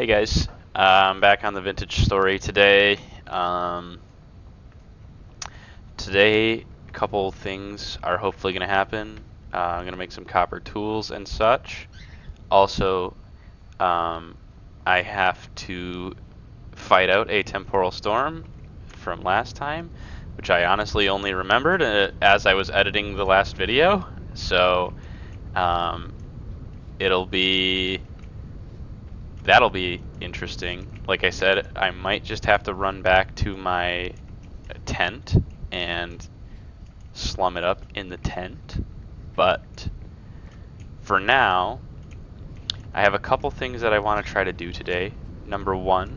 Hey guys, I'm back on the Vintage Story today. Today, a couple things are hopefully going to happen. I'm going to make some copper tools and such. Also, I have to fight out a temporal storm from last time, which I honestly only remembered as I was editing the last video. So, um, it'll be that'll be interesting. Like I said, I might just have to run back to my tent and slum it up in the tent. But for now, I have a couple things that I want to try to do today. Number one,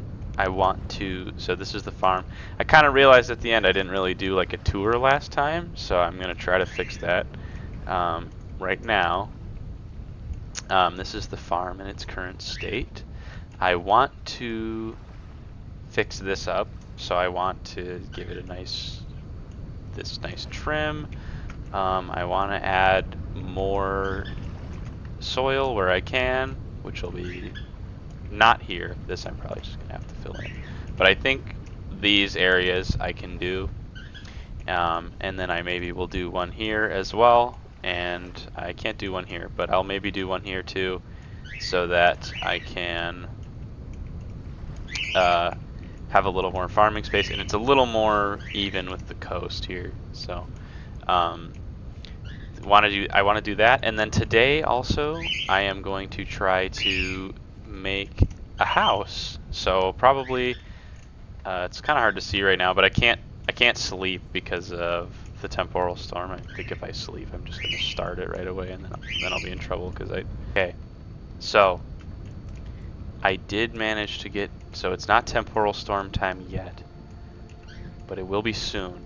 so this is the farm. I kind of realized at the end I didn't really do like a tour last time, so I'm going to try to fix that right now. This is the farm in its current state. I want to fix this up, so I want to give it this nice trim. I want to add more soil where I can, which will be not here. This I'm probably just gonna have to fill in, but I think these areas I can do, and then I maybe will do one here as well. And I can't do one here, but I'll maybe do one here too, so that I can have a little more farming space, and it's a little more even with the coast here. So I want to do that. And then today also I am going to try to make a house. So probably it's kind of hard to see right now, but I can't sleep because of the temporal storm. I think if I sleep, I'm just gonna start it right away, and then I'll be in trouble because okay. So I did manage to get, so it's not temporal storm time yet, but it will be soon.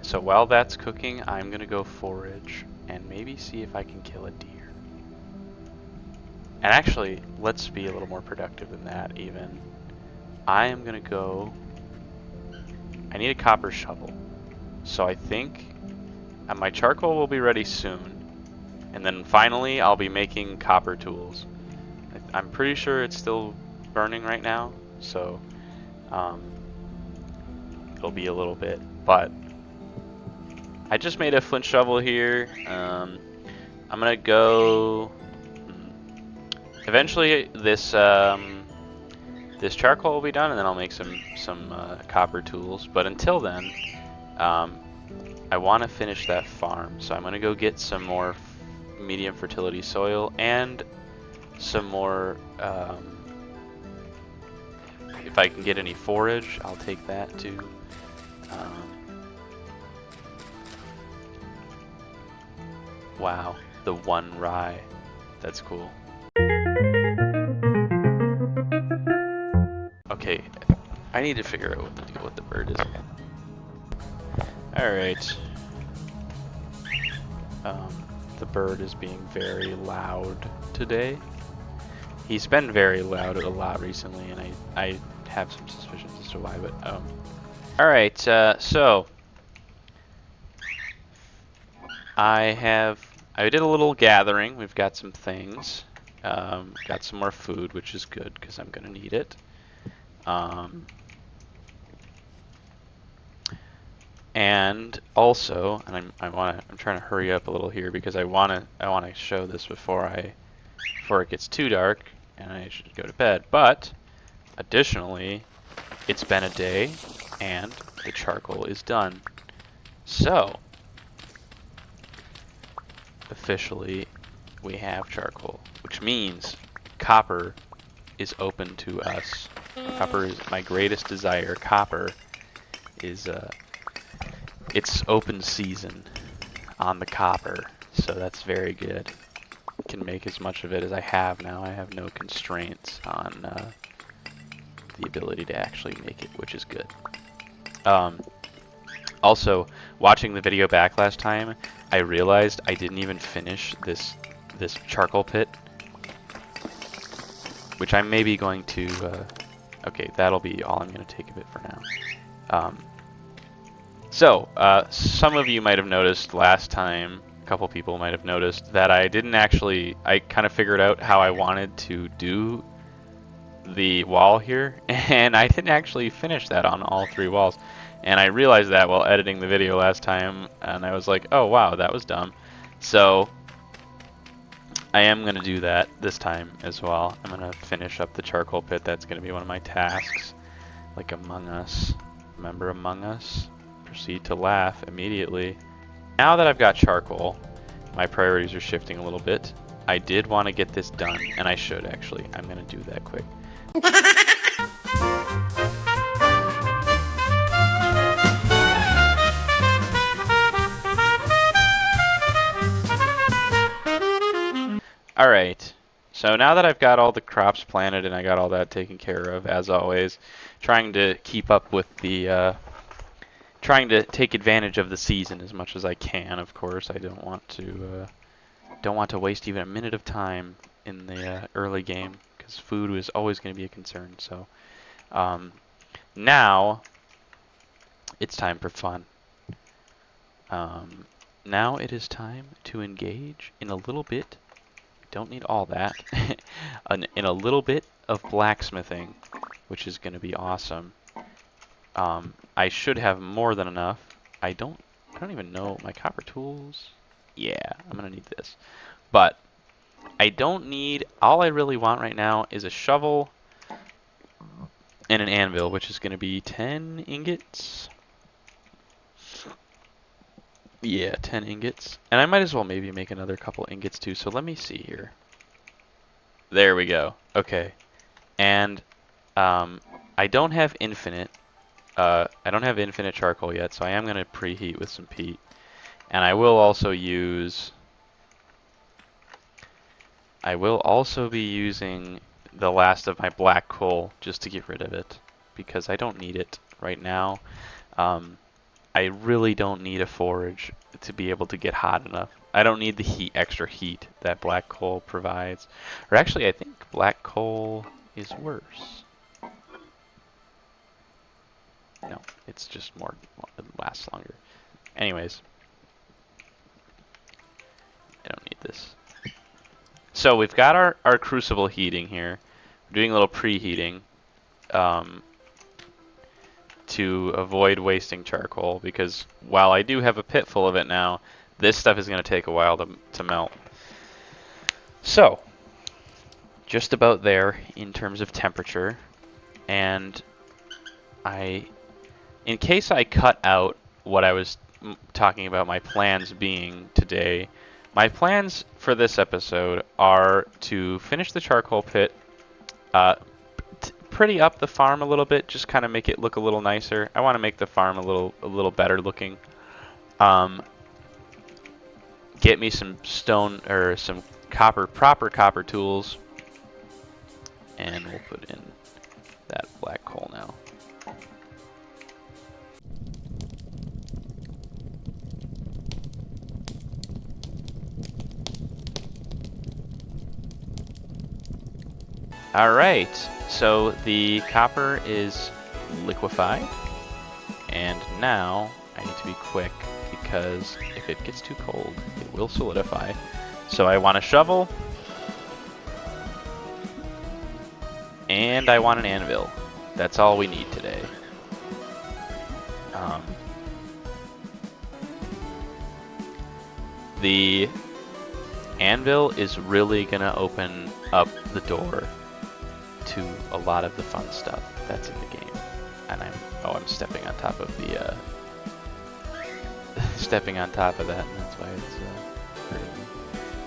So while that's cooking, I'm gonna go forage and maybe see if I can kill a deer. And actually, let's be a little more productive than that even. I am gonna go, I need a copper shovel. So I think my charcoal will be ready soon. And then finally, I'll be making copper tools. I'm pretty sure it's still burning right now, so it'll be a little bit. But I just made a flint shovel here. I'm gonna go. Eventually, this charcoal will be done, and then I'll make some copper tools. But until then, I want to finish that farm, so I'm gonna go get some more medium fertility soil and some more. If I can get any forage, I'll take that too. Wow, the one rye. That's cool. Okay, I need to figure out what the deal with the bird is. Alright. The bird is being very loud today. He's been very loud a lot recently, and I have some suspicions as to why, but alright, so I did a little gathering. We've got some things. Got some more food, which is good because I'm gonna need it. And also, and I'm trying to hurry up a little here because I wanna show this before it gets too dark and I should go to bed. But additionally, it's been a day and the charcoal is done. So officially we have charcoal, which means copper is open to us. Copper is my greatest desire. Copper is it's open season on the copper, so that's very good. Can make as much of it as I have now. I have no constraints on the ability to actually make it, which is good. Also, watching the video back last time, I realized I didn't even finish this charcoal pit, which I'm maybe going to. Okay, that'll be all I'm going to take of it for now. So, some of you might have noticed last time couple people might have noticed that I didn't actually, I kind of figured out how I wanted to do the wall here, and I didn't actually finish that on all 3 walls. And I realized that while editing the video last time, and I was like, oh wow, that was dumb. So I am going to do that this time as well. I'm going to finish up the charcoal pit. That's going to be one of my tasks. Like Among Us. Remember Among Us? Proceed to laugh immediately. Now that I've got charcoal, my priorities are shifting a little bit. I did want to get this done, and I should actually. I'm going to do that quick. Alright, so now that I've got all the crops planted and I got all that taken care of, as always, trying to keep up with the, trying to take advantage of the season as much as I can, of course. I don't want to waste even a minute of time in the early game, because food is always going to be a concern. So, now, it's time for fun. Now it is time to engage in a little bit. Don't need all that. In a little bit of blacksmithing, which is going to be awesome. I should have more than enough. I don't even know my copper tools. Yeah, I'm going to need this. But I don't need, all I really want right now is a shovel and an anvil, which is going to be 10 ingots. Yeah, 10 ingots. And I might as well maybe make another couple ingots too, so let me see here. There we go. Okay. And I don't have infinite charcoal yet, so I am going to preheat with some peat. And I will also be using the last of my black coal just to get rid of it, because I don't need it right now. I really don't need a forge to be able to get hot enough. I don't need the extra heat that black coal provides. Or actually, I think black coal is worse. No, it's just more, it lasts longer. Anyways, I don't need this. So we've got our crucible heating here. We're doing a little preheating. To avoid wasting charcoal, because while I do have a pit full of it now, this stuff is going to take a while to melt. So, just about there in terms of temperature, and in case I cut out what I was talking about my plans being today, my plans for this episode are to finish the charcoal pit, pretty up the farm a little bit, just kind of make it look a little nicer. I want to make the farm a little better looking. Get me some stone or some proper copper tools, and we'll put in that black coal now. All right. So the copper is liquefied, and now I need to be quick, because if it gets too cold, it will solidify. So I want a shovel, and I want an anvil. That's all we need today. The anvil is really gonna open up the door to a lot of the fun stuff that's in the game. And I'm stepping on top of the stepping on top of that, and that's why it's hurting me.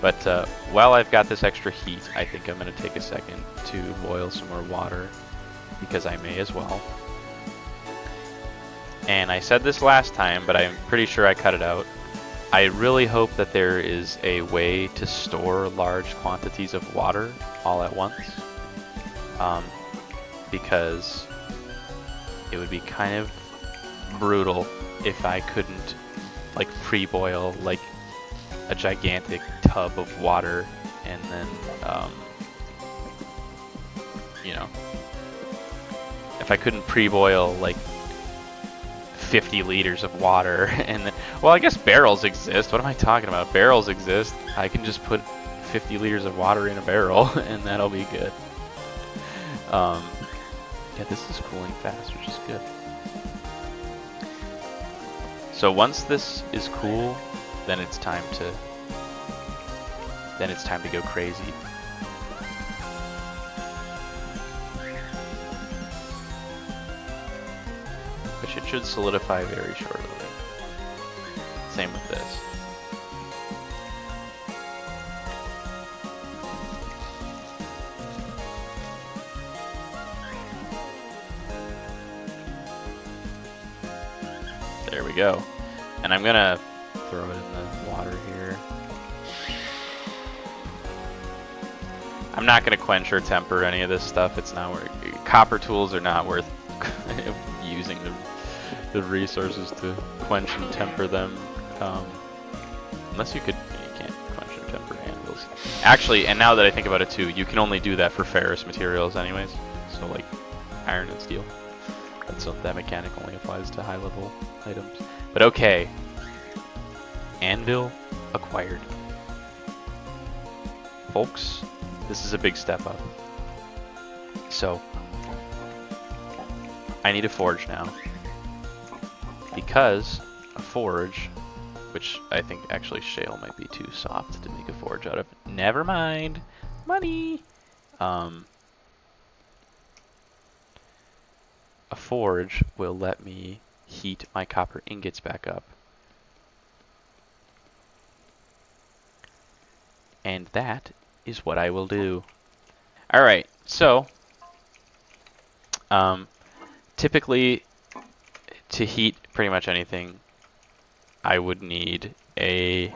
But while I've got this extra heat, I think I'm going to take a second to boil some more water, because I may as well. And I said this last time, but I'm pretty sure I cut it out. I really hope that there is a way to store large quantities of water all at once. Because it would be kind of brutal if I couldn't like pre-boil like a gigantic tub of water, and then you know, if I couldn't pre-boil like 50 liters of water, and then, well, I guess barrels exist. What am I talking about? Barrels exist. I can just put 50 liters of water in a barrel and that'll be good. Yeah, this is cooling fast, which is good. So once this is cool, then it's time to go crazy. Which it should solidify very shortly. Same with this. There we go. And I'm gonna throw it in the water here. I'm not gonna quench or temper any of this stuff. It's not worth. Copper tools are not worth using the resources to quench and temper them. Unless you can't quench or temper anvils. Actually, and now that I think about it too, you can only do that for ferrous materials anyways. So like iron and steel. That mechanic only applies to high level items. But okay. Anvil acquired. Folks, this is a big step up. So, I need a forge now. Because a forge, which I think actually shale might be too soft to make a forge out of. Never mind. Money! A forge will let me heat my copper ingots back up. And that is what I will do. Alright, so typically to heat pretty much anything, I would need a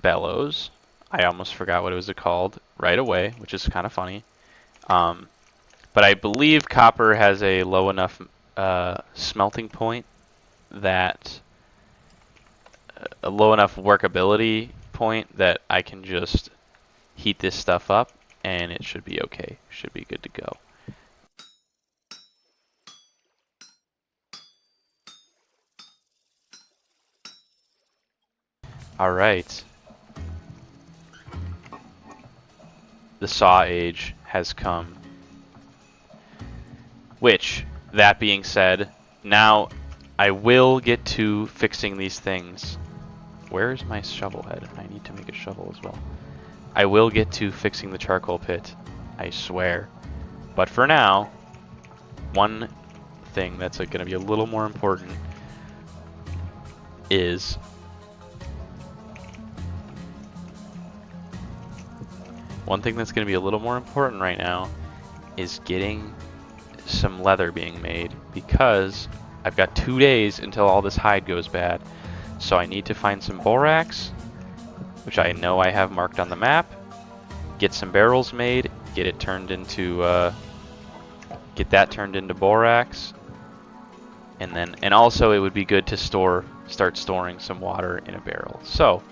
bellows. I almost forgot what it was called right away, which is kind of funny. But I believe copper has a low enough smelting point that a low enough workability point that I can just heat this stuff up and it should be okay. Should be good to go. All right. The saw age has come. Which, that being said, now I will get to fixing these things. Where is my shovel head? I need to make a shovel as well. I will get to fixing the charcoal pit, I swear. But for now, one thing that's going to be a little more important is right now is getting some leather being made, because I've got 2 days until all this hide goes bad. So I need to find some borax, which I know I have marked on the map, get some barrels made, get that turned into borax, and also it would be good to start storing some water in a barrel. So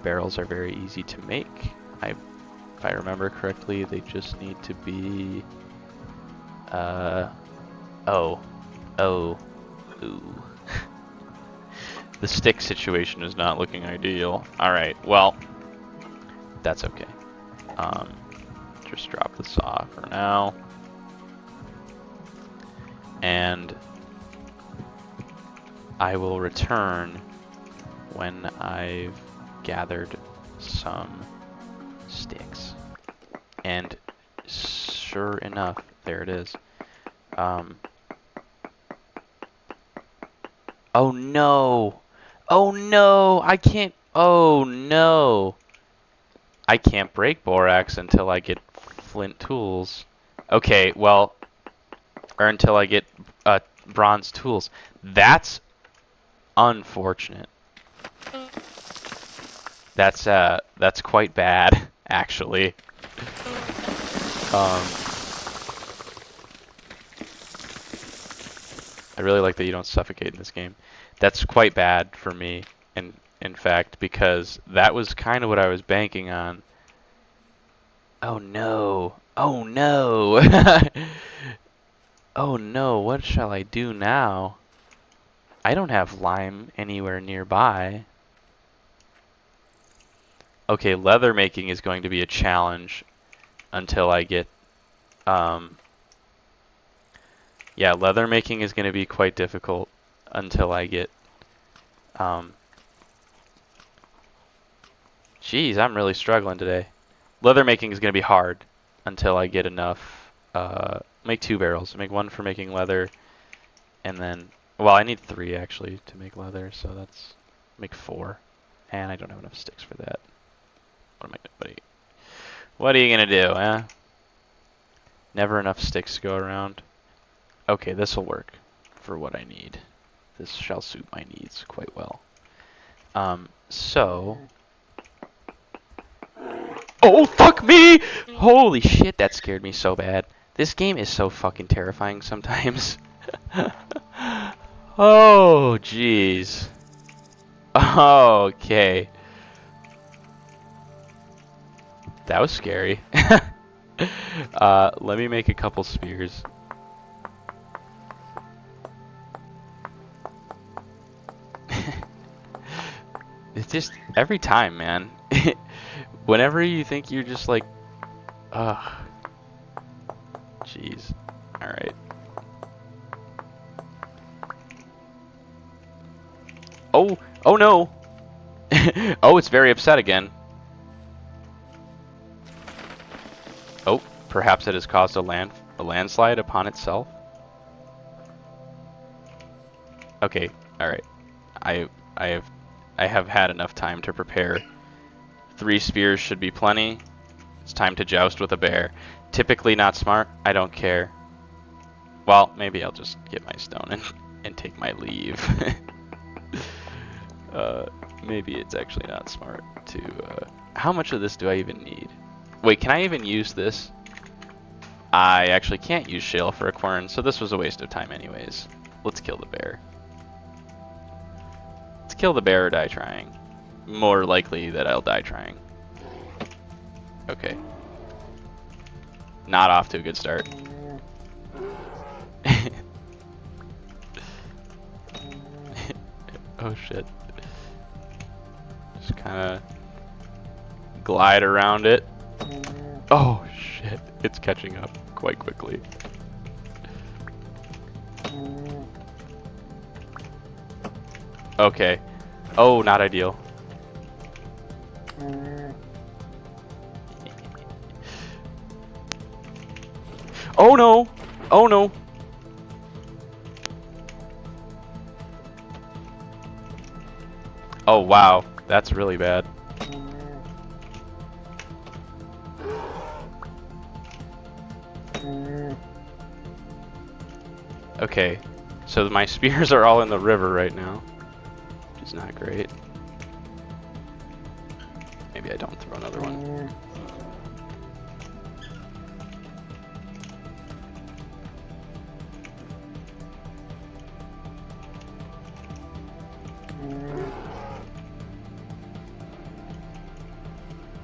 barrels are very easy to make. If I remember correctly, they just need to be ooh. The stick situation is not looking ideal. Alright, well, that's okay. Just drop the saw for now. And I will return when I've gathered some sticks. And sure enough, there it is. Oh no! Oh no! I can't. Oh no! I can't break borax until I get flint tools. Okay, well, or until I get bronze tools. That's unfortunate. That's quite bad, actually. I really like that you don't suffocate in this game. That's quite bad for me, in fact, because that was kind of what I was banking on. Oh no! Oh no! Oh no, what shall I do now? I don't have lime anywhere nearby. Okay, leather making is going to be a challenge until I get... yeah, leather making is going to be quite difficult until I get... Geez, I'm really struggling today. Leather making is going to be hard until I get enough... make 2 barrels. Make 1 for making leather, and then... Well, I need 3 actually to make leather, so that's... Make 4. And I don't have enough sticks for that. What are you gonna do, eh? Never enough sticks to go around. Okay, this will work for what I need. This shall suit my needs quite well. So... Oh, fuck me! Holy shit, that scared me so bad. This game is so fucking terrifying sometimes. Oh, jeez. Okay. That was scary. Let me make a couple spears. It's just every time, man. Whenever you think you're just like, ugh. Jeez. Alright. Oh! Oh no! Oh, it's very upset again. Oh, perhaps it has caused a landslide upon itself. Okay, alright. I have had enough time to prepare. 3 spears should be plenty. It's time to joust with a bear. Typically not smart. I don't care. Well, maybe I'll just get my stone and take my leave. Maybe it's actually not smart to... how much of this do I even need? Wait, can I even use this? I actually can't use shale for a quern, so this was a waste of time anyways. Let's kill the bear. Let's kill the bear or die trying. More likely that I'll die trying. Okay. Not off to a good start. Oh shit. Just kind of glide around it. Oh shit, it's catching up quite quickly. Okay. Oh, not ideal. Oh no! Oh no! Oh wow, that's really bad. Okay, so my spears are all in the river right now, which is not great. Maybe I don't throw another one.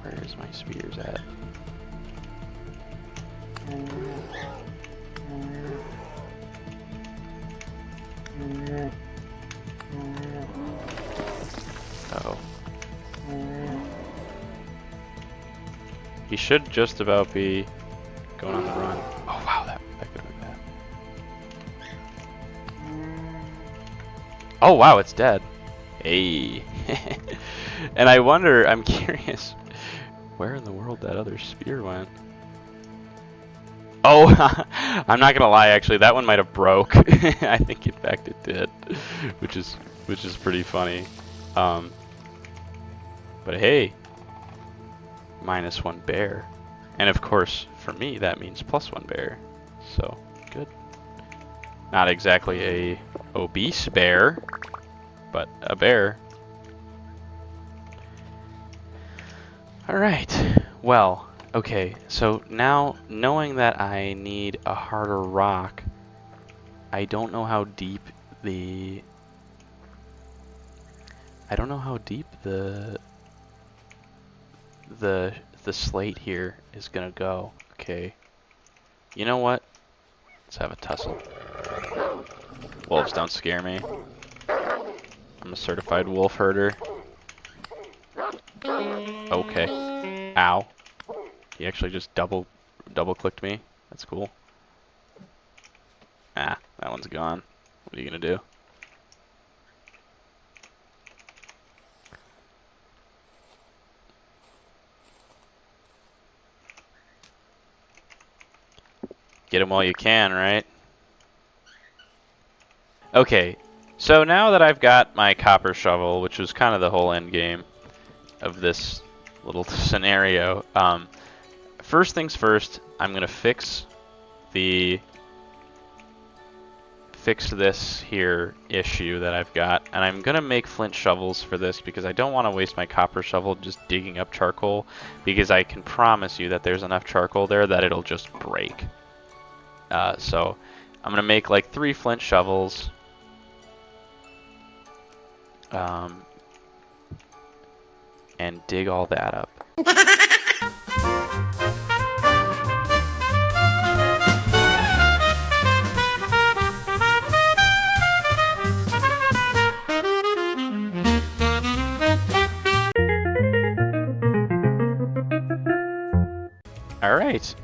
Where's my spears at? Oh. He should just about be going on the run. Oh wow, that could have been bad. Oh wow, it's dead. Hey. And I wonder, I'm curious, where in the world that other spear went? Oh, I'm not gonna lie, actually, that one might have broke. I think in fact it did, which is pretty funny. But hey, -1 bear, and of course for me that means +1 bear. So good. Not exactly a obese bear, but a bear. All right. Well. Okay, so now, knowing that I need a harder rock, I don't know how deep the... I don't know how deep the slate here is gonna go. Okay. You know what? Let's have a tussle. Wolves don't scare me. I'm a certified wolf herder. Okay. Ow. He actually just double clicked me. That's cool. Ah, that one's gone. What are you gonna do? Get him while you can, right? Okay, so now that I've got my copper shovel, which was kind of the whole end game of this little scenario, first things first, I'm gonna fix this here issue that I've got, and I'm gonna make flint shovels for this because I don't want to waste my copper shovel just digging up charcoal, because I can promise you that there's enough charcoal there that it'll just break. So I'm gonna make like 3 flint shovels. And dig all that up. Alright,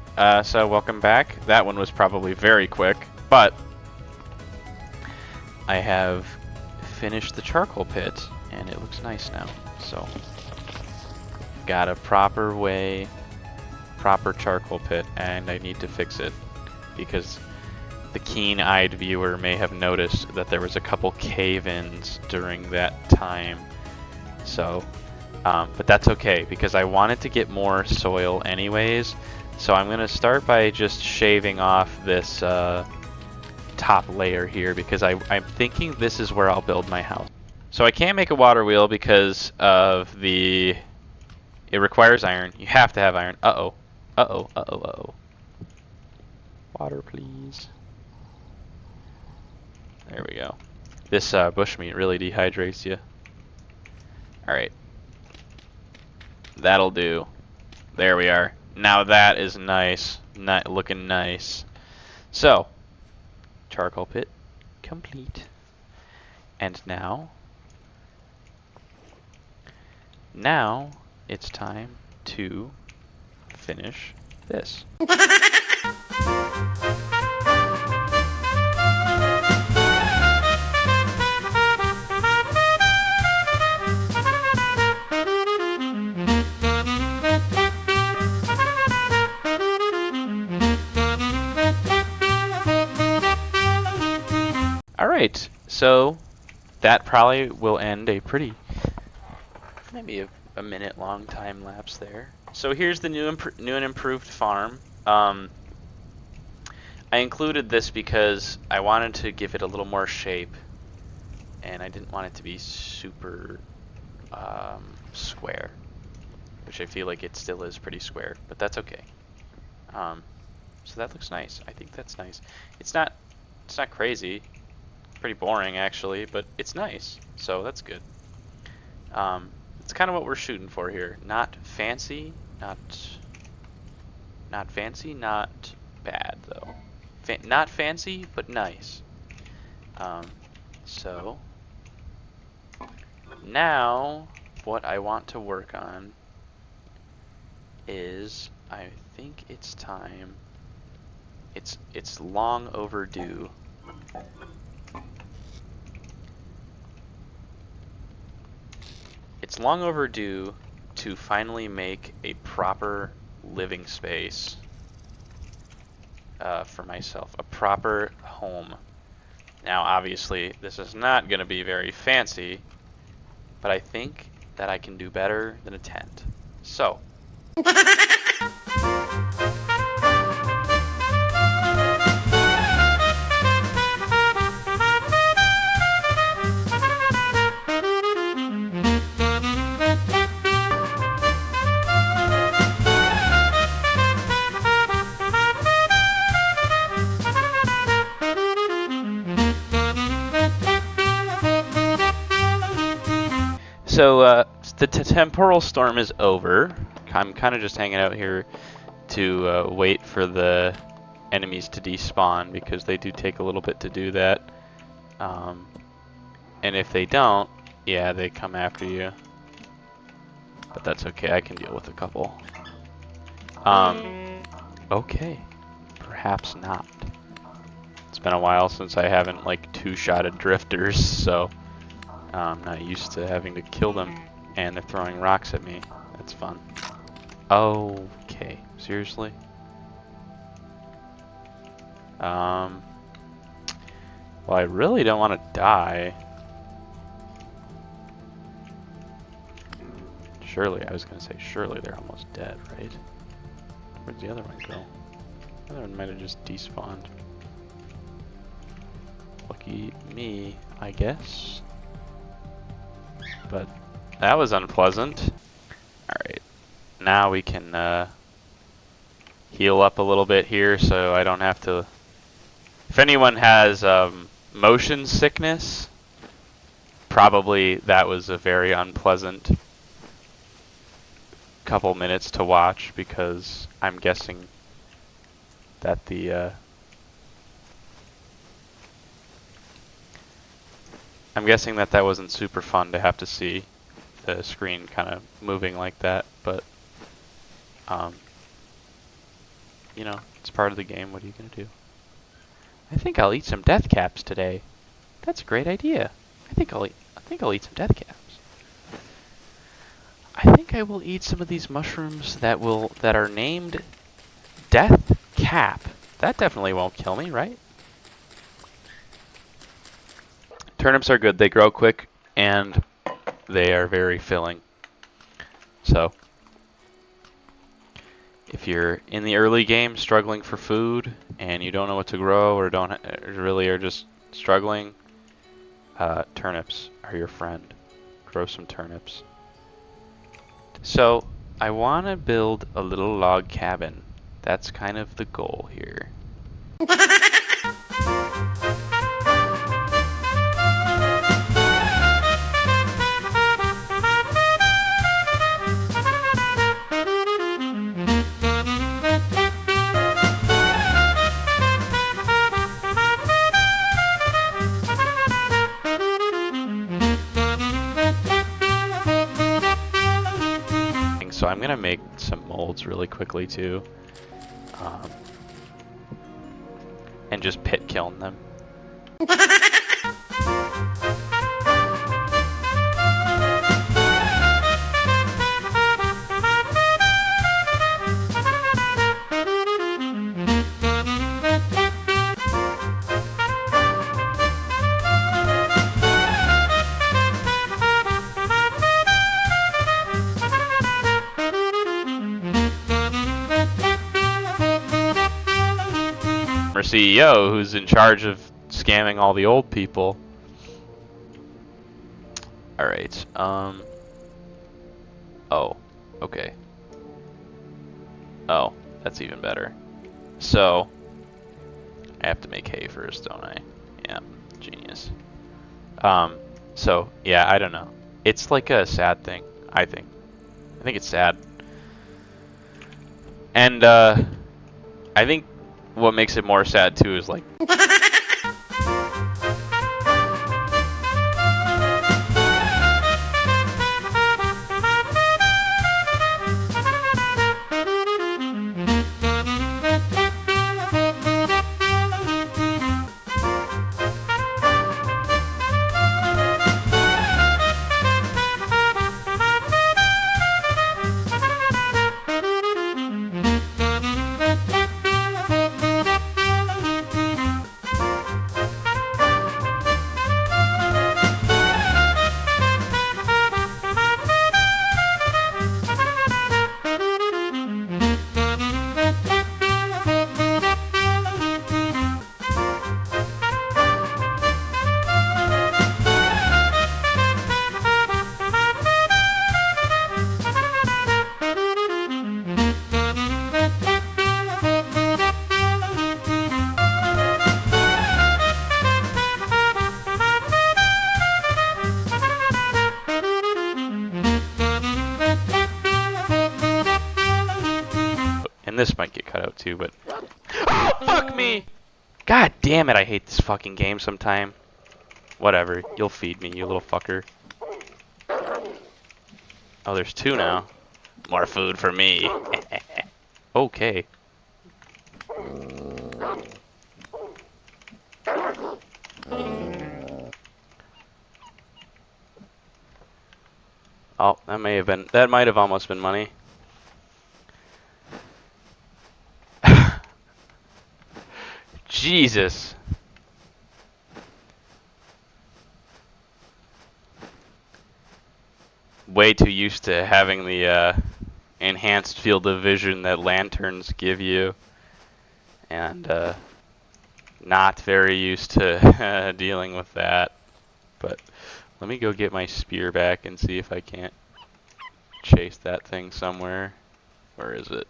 so welcome back. That one was probably very quick, but I have finished the charcoal pit, and it looks nice now. So, got a proper charcoal pit, and I need to fix it because the keen-eyed viewer may have noticed that there was a couple cave-ins during that time. So, but that's okay because I wanted to get more soil anyways. So I'm gonna start by just shaving off this top layer here because I'm thinking this is where I'll build my house. So I can't make a water wheel because of it requires iron. You have to have iron. Uh-oh. Uh-oh. Uh-oh. Uh-oh. Water, please. There we go. This bushmeat really dehydrates you. Alright. That'll do. There we are. Now that is nice. Looking nice. So, charcoal pit complete. And now it's time to finish this. Alright, so that probably will end a maybe a minute long time lapse there. So here's the new and improved farm. I included this because I wanted to give it a little more shape, and I didn't want it to be super square, which I feel like it still is pretty square, but that's okay. So that looks nice. I think that's nice. It's not crazy. Pretty boring actually, but it's nice, so that's good. It's kind of what we're shooting for here. Not fancy, not fancy, not bad though. Not fancy, but nice. So now what I want to work on is, I think it's time. It's long overdue. It's long overdue to finally make a proper living space for myself, a proper home. Now, obviously, this is not going to be very fancy, but I think that I can do better than a tent. So. So the temporal storm is over. I'm kind of just hanging out here to wait for the enemies to despawn because they do take a little bit to do that. And if they don't, Yeah, they come after you. But that's okay, I can deal with a couple. Okay. Perhaps not. It's been a while since I haven't, like, two-shotted drifters, so I'm not used to having to kill them. And they're throwing rocks at me. That's fun. Okay. Seriously? Well, I really don't want to die. Surely, I was going to say, surely they're almost dead, right? Where'd the other one go? The other one might have just despawned. Lucky me, I guess. But that was unpleasant. Alright, now we can heal up a little bit here so I don't have to... If anyone has motion sickness, probably that was a very unpleasant couple minutes to watch, because I'm guessing that that wasn't super fun to have to see the screen kind of moving like that, but you know, it's part of the game. What are you gonna do? I think I'll eat some death caps today. That's a great idea. I think I'll eat some death caps. I think I will eat some of these mushrooms that are named Death Cap. That definitely won't kill me, right? Turnips are good. They grow quick and they are very filling. So, if you're in the early game struggling for food and you don't know what to grow or really are just struggling, turnips are your friend. Grow some turnips. So, I want to build a little log cabin. That's kind of the goal here. So I'm gonna make some molds really quickly too, and just pit kiln them. CEO who's in charge of scamming all the old people. Alright, oh, okay. Oh, that's even better. So, I have to make hay first, don't I? Yeah, genius. So, yeah, I don't know. It's like a sad thing, I think. I think it's sad. And, I think what makes it more sad too is like this might get cut out too, but oh, fuck me! God damn it, I hate this fucking game sometime. Whatever, you'll feed me, you little fucker. Oh, there's 2 now. More food for me. Okay. Oh, that might have almost been money. Jesus. Way too used to having the enhanced field of vision that lanterns give you, and not very used to dealing with that. But let me go get my spear back and see if I can't chase that thing somewhere. Where is it?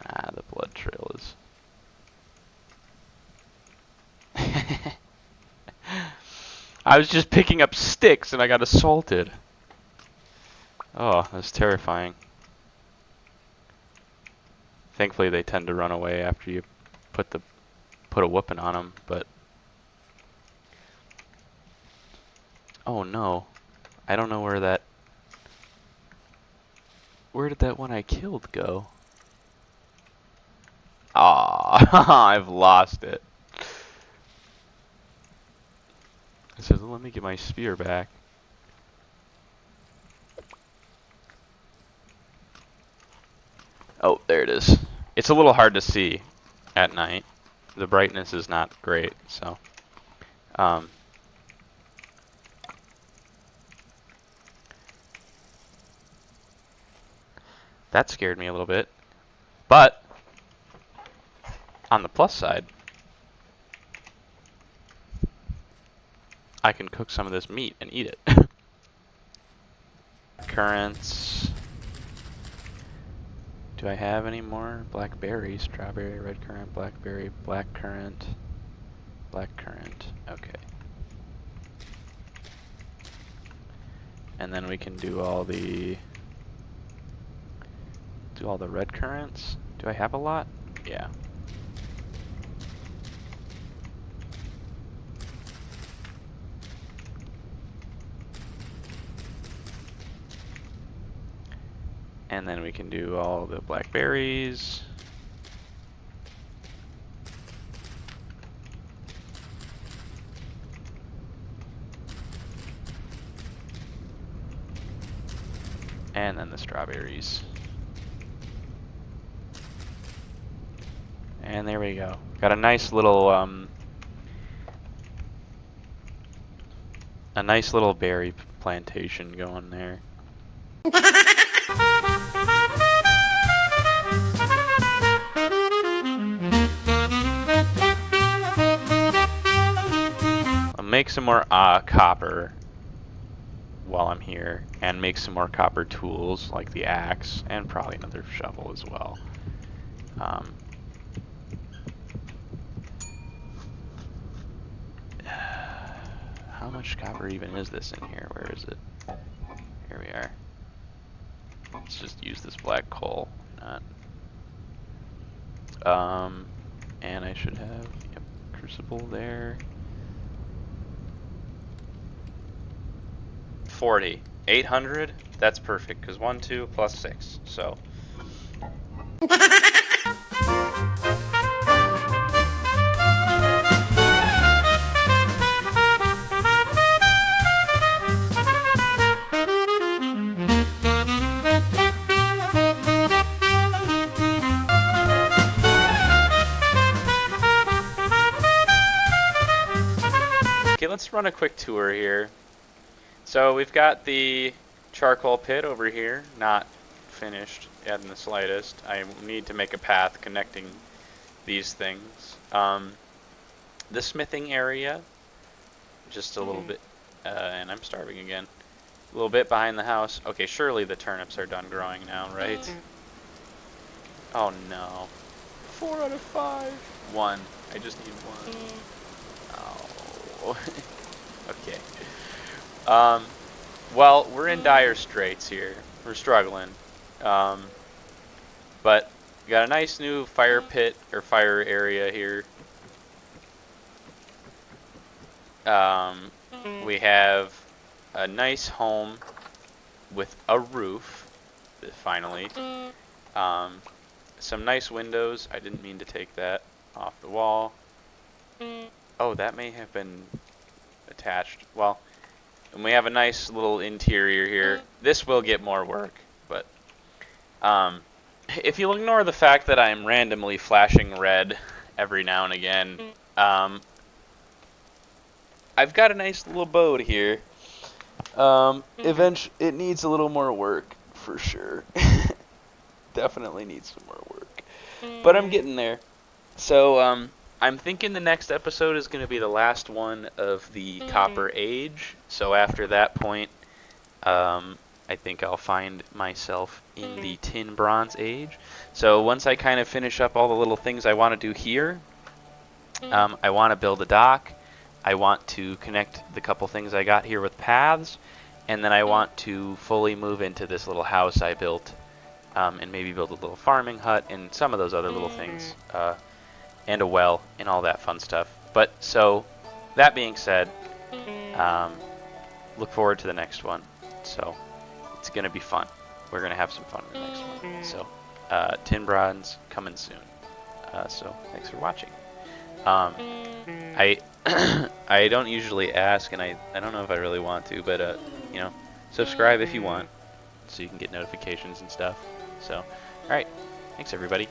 Ah, the blood trail is. I was just picking up sticks and I got assaulted. Oh, that's terrifying. Thankfully, they tend to run away after you put a whooping on them. But oh no, I don't know where that. Where did that one I killed go? Ah, I've lost it. It says, let me get my spear back. Oh, there it is. It's a little hard to see at night. The brightness is not great, so. That scared me a little bit. But, on the plus side, I can cook some of this meat and eat it. Currants. Do I have any more? Blackberry, strawberry, red currant, blackberry, black currant, black currant. Okay. And then we can do all the red currants. Do I have a lot? Yeah. And then we can do all the blackberries. And then the strawberries. And there we go. Got a nice little berry plantation going there. I'll make some more copper while I'm here, and make some more copper tools like the axe, and probably another shovel as well. How much copper even is this in here? Where is it? Here we are. Let's just use this black coal. And I should have crucible there. 40. 800? That's perfect, because 1, 2, plus 6, so. Okay, let's run a quick tour here. So we've got the charcoal pit over here, not finished yet in the slightest. I need to make a path connecting these things. The smithing area, just a little bit, and I'm starving again. A little bit behind the house. Okay, surely the turnips are done growing now, right? Oh no. 4 out of 5. 1. I just need 1. Oh. Okay. Well, we're in dire straits here. We're struggling. But we got a nice new fire pit, or fire area here. We have a nice home with a roof, finally. Some nice windows. I didn't mean to take that off the wall. Oh, that may have been attached. Well, and we have a nice little interior here. This will get more work, but if you'll ignore the fact that I'm randomly flashing red every now and again, I've got a nice little boat here. Eventually, it needs a little more work, for sure. Definitely needs some more work. But I'm getting there. So, I'm thinking the next episode is going to be the last one of the Copper Age. So after that point, I think I'll find myself in the Tin Bronze Age. So once I kind of finish up all the little things I want to do here, I want to build a dock. I want to connect the couple things I got here with paths. And then I want to fully move into this little house I built. And maybe build a little farming hut and some of those other little things. And a well and all that fun stuff. But so, that being said, look forward to the next one. So, it's going to be fun. We're going to have some fun in the next one. So, Tin Bronze coming soon. So, thanks for watching. I I don't usually ask, and I don't know if I really want to, but, you know, subscribe if you want, so you can get notifications and stuff. So, alright. Thanks, everybody.